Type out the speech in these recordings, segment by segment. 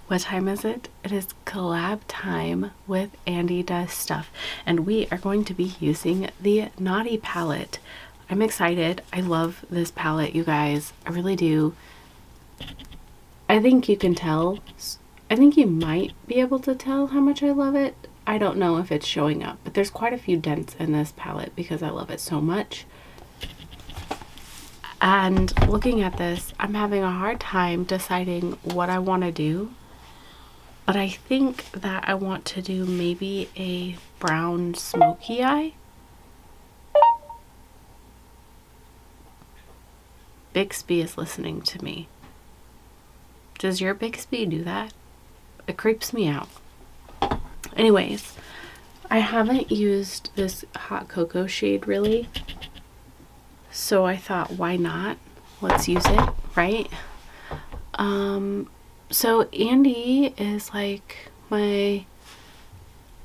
What time is it? It is collab time with Andi Does Stuff, and we are going to be using the Naughty palette. I'm excited. I love this palette, you guys. I really do. I think you can tell. I think you might be able to tell how much I love it. I don't know if it's showing up, but there's quite a few dents in this palette because I love it so much. And looking at this, I'm having a hard time deciding what I want to do. But I think that I want to do maybe a brown smoky eye. Bixby is listening to me. Does your Bixby do that? It creeps me out. Anyways, I haven't used this hot cocoa shade really. So I thought, why not? Let's use it, right? So Andi is like my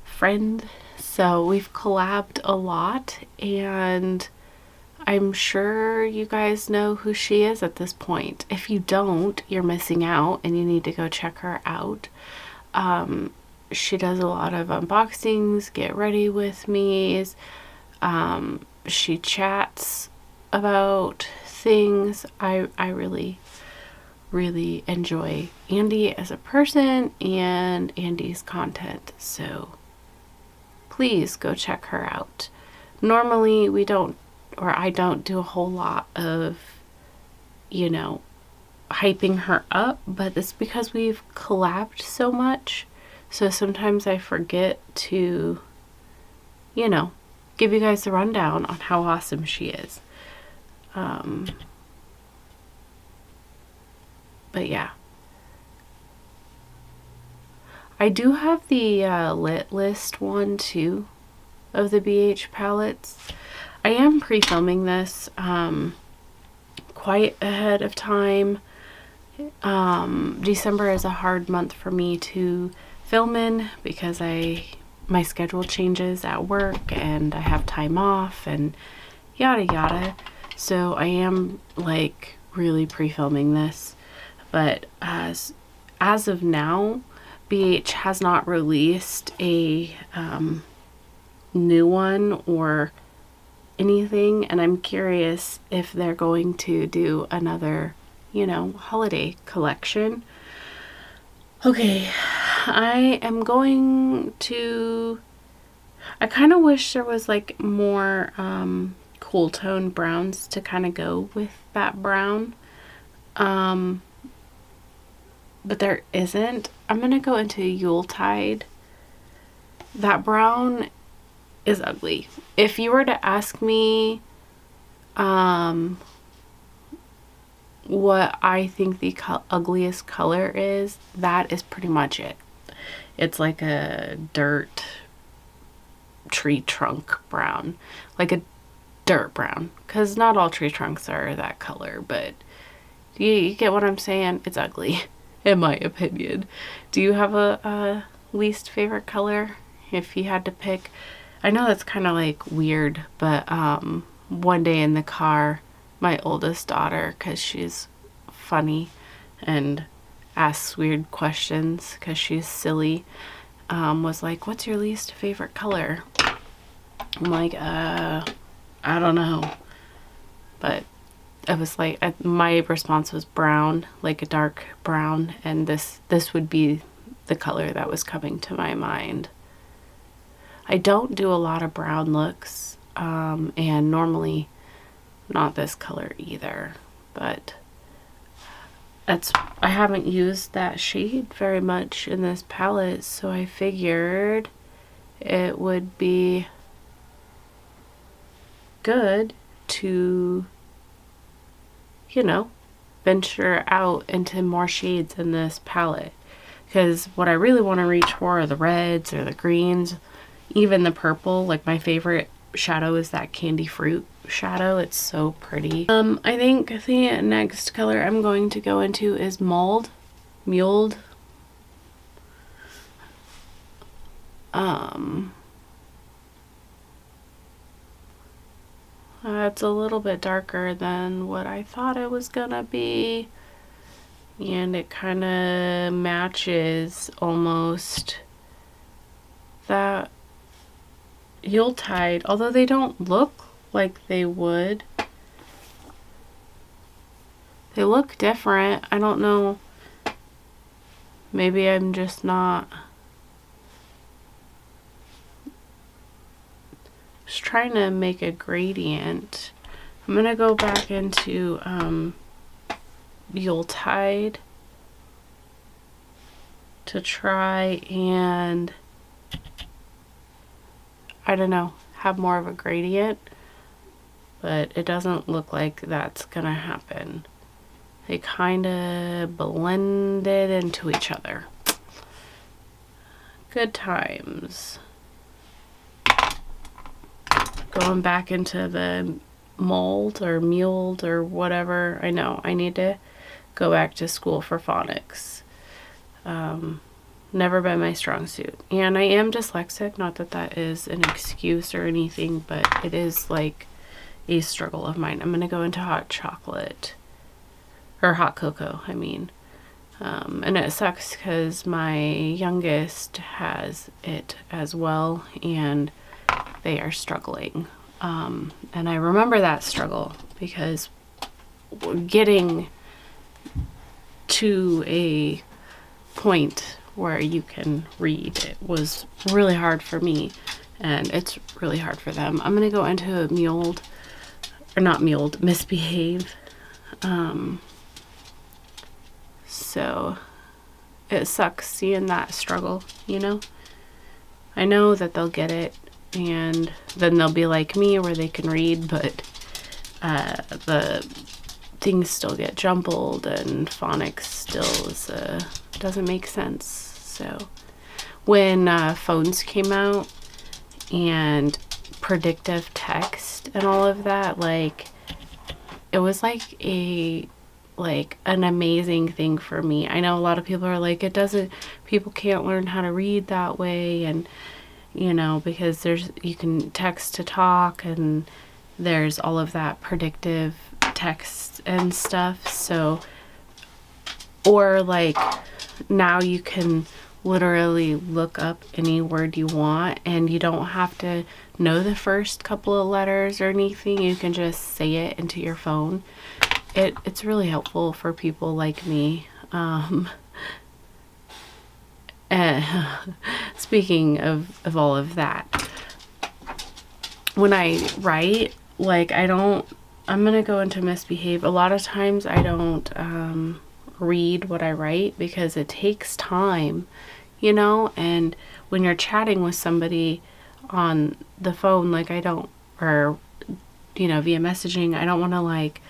friend, so we've collabed a lot, and I'm sure you guys know who she is at this point. If you don't, you're missing out and you need to go check her out. She does a lot of unboxings, get ready with me's. She chats about things. I really enjoy Andi as a person and Andi's content, so please go check her out. Normally we don't, or I don't do a whole lot of, you know, hyping her up, but it's because we've collabed so much, so sometimes I forget to, you know, give you guys the rundown on how awesome she is. But yeah, I do have the lit list one too of the BH palettes. I am pre-filming this quite ahead of time. December is a hard month for me to film in because my schedule changes at work and I have time off and yada yada. So I am like really pre-filming this. But as of now, BH has not released a new one or anything, and I'm curious if they're going to do another, you know, holiday collection. Okay, I am going to, I kind of wish there was like more cool tone browns to kind of go with that brown. But there isn't. I'm gonna go into Yuletide. That brown is ugly. If you were to ask me what I think the ugliest color is, that is pretty much it. It's like a dirt tree trunk brown, like a dirt brown, because not all tree trunks are that color, but you get what I'm saying? It's ugly. In my opinion. Do you have a least favorite color if you had to pick? I know that's kind of like weird, but one day in the car, my oldest daughter, because she's funny and asks weird questions because she's silly, was like, what's your least favorite color? I'm like, I don't know. But I was like, my response was brown, like a dark brown, and this would be the color that was coming to my mind. I don't do a lot of brown looks, and normally not this color either, but I haven't used that shade very much in this palette, so I figured it would be good to, you know, venture out into more shades in this palette, because what I really want to reach for are the reds or the greens, even the purple. Like my favorite shadow is that candy fruit shadow. It's so pretty. I think the next color I'm going to go into is muled. It's a little bit darker than what I thought it was gonna be, and it kind of matches almost that Yuletide, although they don't look like they would. They look different. I don't know. Maybe I'm just not. Just trying to make a gradient. I'm going to go back into Yuletide to try and, I don't know, have more of a gradient, but it doesn't look like that's gonna happen. They kind of blended into each other. Good times. Going back into the mold or muled or whatever. I know I need to go back to school for phonics. Never been my strong suit, and I am dyslexic, not that that is an excuse or anything, but it is like a struggle of mine. I'm gonna go into hot chocolate, or hot cocoa, I mean. And it sucks because my youngest has it as well, and they are struggling. And I remember that struggle because getting to a point where you can read, it was really hard for me, and it's really hard for them. I'm gonna go into muled, or not muled, misbehave. So it sucks seeing that struggle, you know. I know that they'll get it, and then they'll be like me where they can read, but the things still get jumbled, and phonics still is doesn't make sense. So when phones came out and predictive text and all of that, like, it was like an amazing thing for me. I know a lot of people are like, people can't learn how to read that way, and you know, because you can text to talk, and there's all of that predictive text and stuff. So, or like now you can literally look up any word you want, and you don't have to know the first couple of letters or anything. You can just say it into your phone. It's really helpful for people like me. Speaking of all of that, when I write, like, I'm gonna go into misbehave. A lot of times I don't read what I write because it takes time, you know, and when you're chatting with somebody on the phone, like, or you know, via messaging, I don't want to like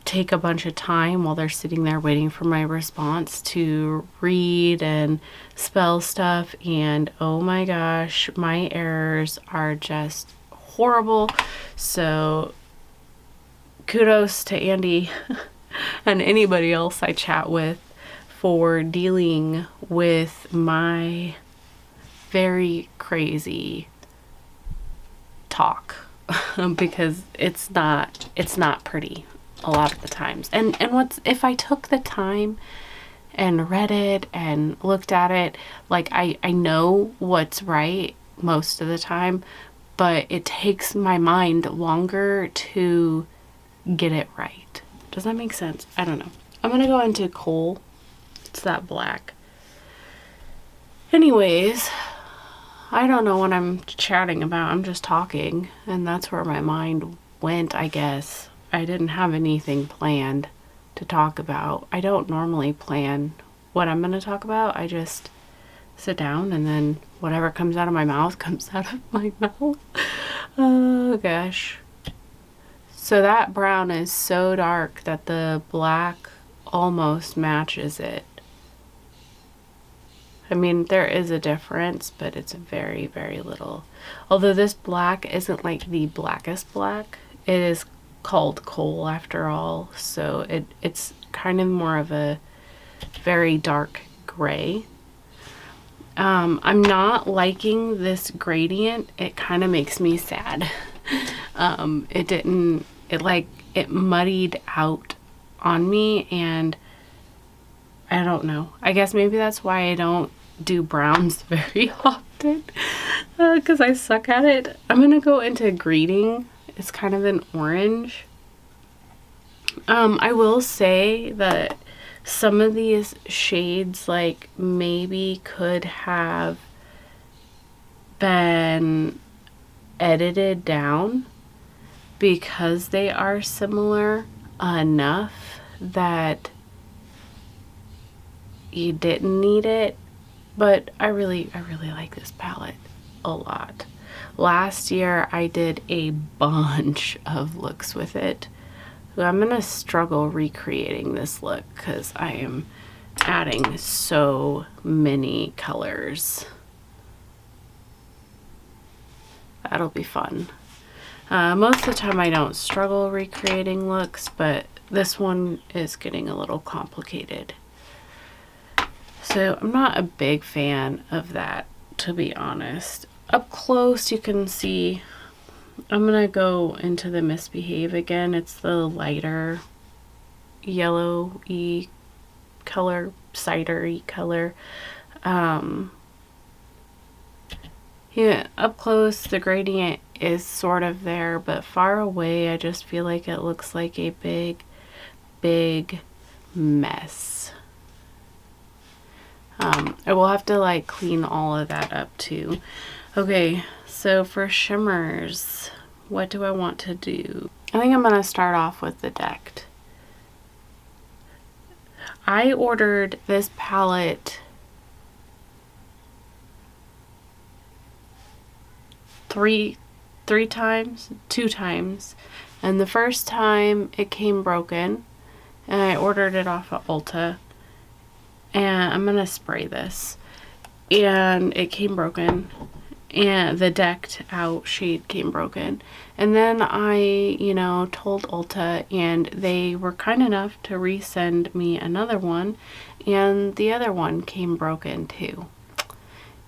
take a bunch of time while they're sitting there waiting for my response to read and spell stuff. And oh my gosh, my errors are just horrible. So kudos to Andi and anybody else I chat with for dealing with my very crazy talk because it's not pretty a lot of the times. And if I took the time and read it and looked at it, like, I know what's right most of the time, but it takes my mind longer to get it right. Does that make sense? I don't know. I'm gonna go into coal. It's that black. Anyways, I don't know what I'm chatting about. I'm just talking, and that's where my mind went, I guess. I didn't have anything planned to talk about. I don't normally plan what I'm going to talk about. I just sit down, and then whatever comes out of my mouth comes out of my mouth. Oh gosh. So that brown is so dark that the black almost matches it. I mean, there is a difference, but it's very, very little. Although this black isn't like the blackest black. It is called coal after all, so it's kind of more of a very dark gray. I'm not liking this gradient. It kind of makes me sad. It muddied out on me, and I don't know. I guess maybe that's why I don't do browns very often, because I suck at it. I'm gonna go into Greeting. It's kind of an orange. I will say that some of these shades like maybe could have been edited down because they are similar enough that you didn't need it. But I really like this palette a lot. Last year I did a bunch of looks with it. I'm gonna struggle recreating this look because I am adding so many colors. That'll be fun. Most of the time I don't struggle recreating looks, but this one is getting a little complicated. So I'm not a big fan of that, to be honest. Up close you can see, I'm gonna go into the Misbehave again. It's the lighter yellow-y color, cider-y color. Yeah, up close the gradient is sort of there, but far away I just feel like it looks like a big mess. I will have to like clean all of that up too. Okay, so for shimmers, what do I want to do? I think I'm gonna start off with the Decked. I ordered this palette two times, and the first time it came broken and I ordered it off of Ulta, and I'm gonna spray this, and it came broken, and the Decked Out shade came broken, and then I, you know, told Ulta and they were kind enough to resend me another one, and the other one came broken too.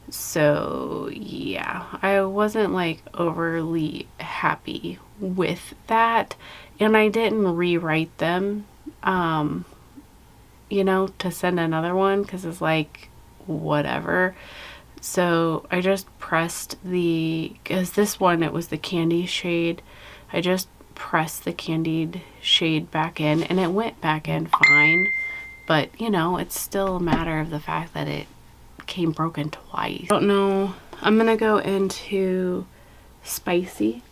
So yeah, I wasn't like overly happy with that, and I didn't rewrite them, you know, to send another one because it's like whatever. So I just pressed because this one, it was the candy shade, I just pressed the candied shade back in and it went back in fine, but you know, it's still a matter of the fact that it came broken twice. I don't know. I'm gonna go into Spicy.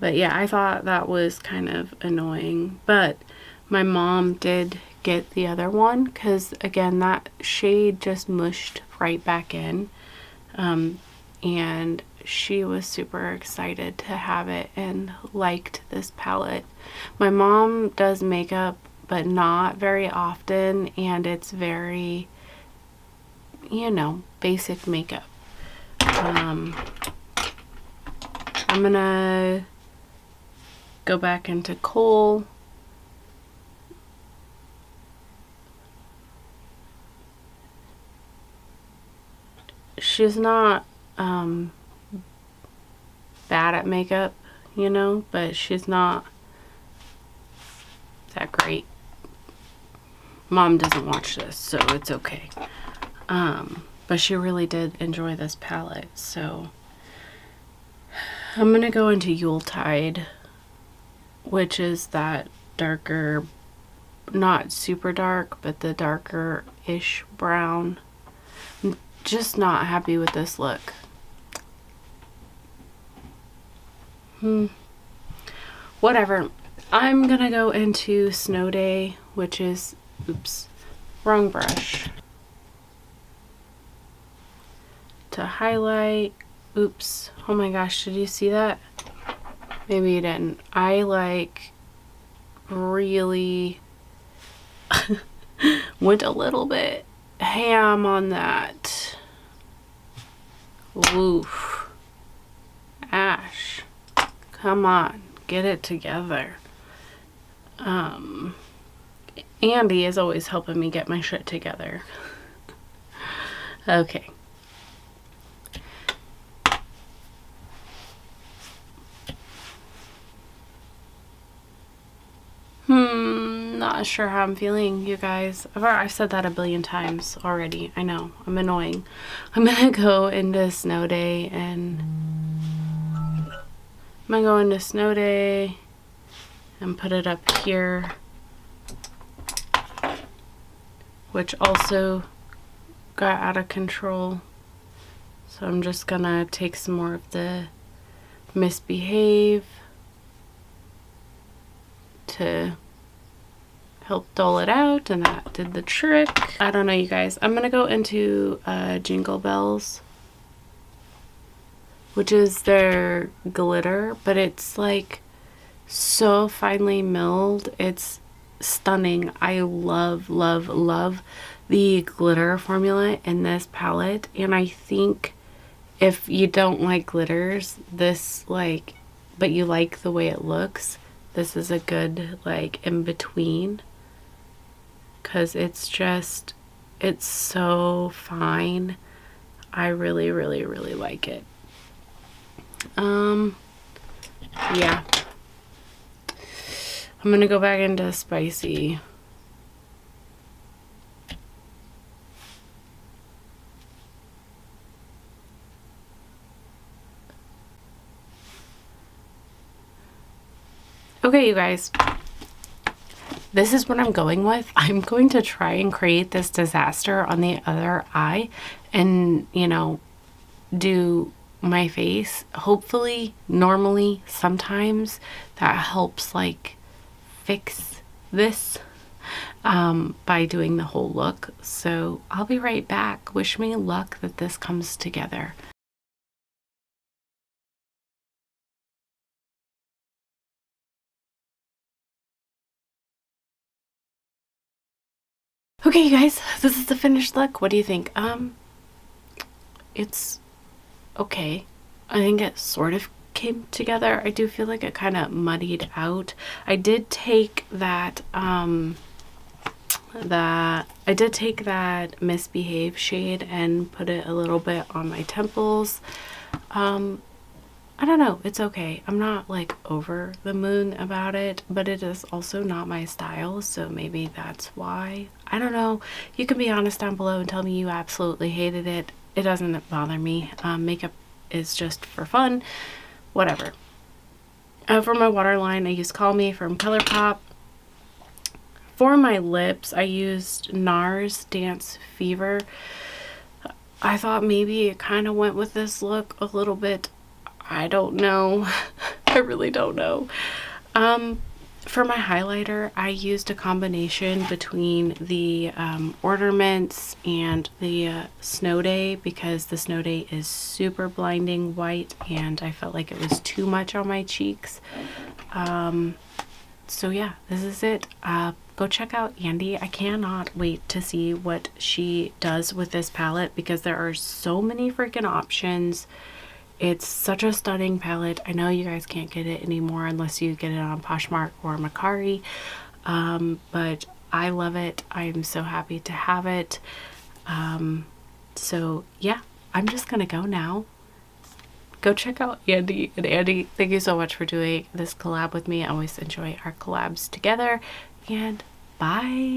But yeah, I thought that was kind of annoying, but my mom did get the other one because again, that shade just mushed right back in, and she was super excited to have it and liked this palette. My mom does makeup but not very often, and it's very, you know, basic makeup. I'm gonna go back into Kohl. She's not bad at makeup, you know, but she's not that great. Mom doesn't watch this, so it's okay. But she really did enjoy this palette, so I'm gonna go into Yuletide, which is that darker, not super dark, but the darker-ish brown. I'm just not happy with this look. Whatever. I'm gonna go into Snow Day, which is, oops, wrong brush. To highlight, oops, oh my gosh, did you see that? Maybe you didn't. I like really went a little bit ham on that. Woof. Ash, come on, get it together. Andi is always helping me get my shit together. Okay. Not not sure how I'm feeling, you guys. I've said that a billion times already. I know, I'm annoying. I'm gonna go into Snow Day and put it up here, which also got out of control. So I'm just gonna take some more of the Misbehave to help dull it out, and that did the trick. I don't know, you guys. I'm gonna go into Jingle Bells, which is their glitter, but it's like so finely milled. It's stunning. I love, love, love the glitter formula in this palette, and I think if you don't like glitters, this but you like the way it looks, this is a good in between, because it's so fine. I really, really, really like it. Yeah. I'm gonna go back into Spicy. Okay, you guys, this is what I'm going with. I'm going to try and create this disaster on the other eye and, do my face. Hopefully, normally, sometimes that helps fix this by doing the whole look. So I'll be right back. Wish me luck that this comes together. Okay, you guys, this is the finished look. What do you think? It's okay. I think it sort of came together. I do feel like it kind of muddied out. I did take that Misbehave shade and put it a little bit on my temples. I don't know, it's okay. I'm not over the moon about it, but it is also not my style, so maybe that's why. I don't know. You can be honest down below and tell me you absolutely hated it. It doesn't bother me. Makeup is just for fun. Whatever. For my waterline, I used Call Me from ColourPop. For my lips, I used NARS Dance Fever. I thought maybe it kind of went with this look a little bit. I don't know. I really don't know. For my highlighter, I used a combination between the Ornaments and the Snow Day, because the Snow Day is super blinding white and I felt like it was too much on my cheeks. So yeah, this is it. Go check out Andi. I cannot wait to see what she does with this palette, because there are so many freaking options. It's such a stunning palette. I know you guys can't get it anymore unless you get it on Poshmark or Mercari, but I love it. I'm so happy to have it. So yeah, I'm just gonna go now. Go check out Andi. And Andi, thank you so much for doing this collab with me. I always enjoy our collabs together, and bye.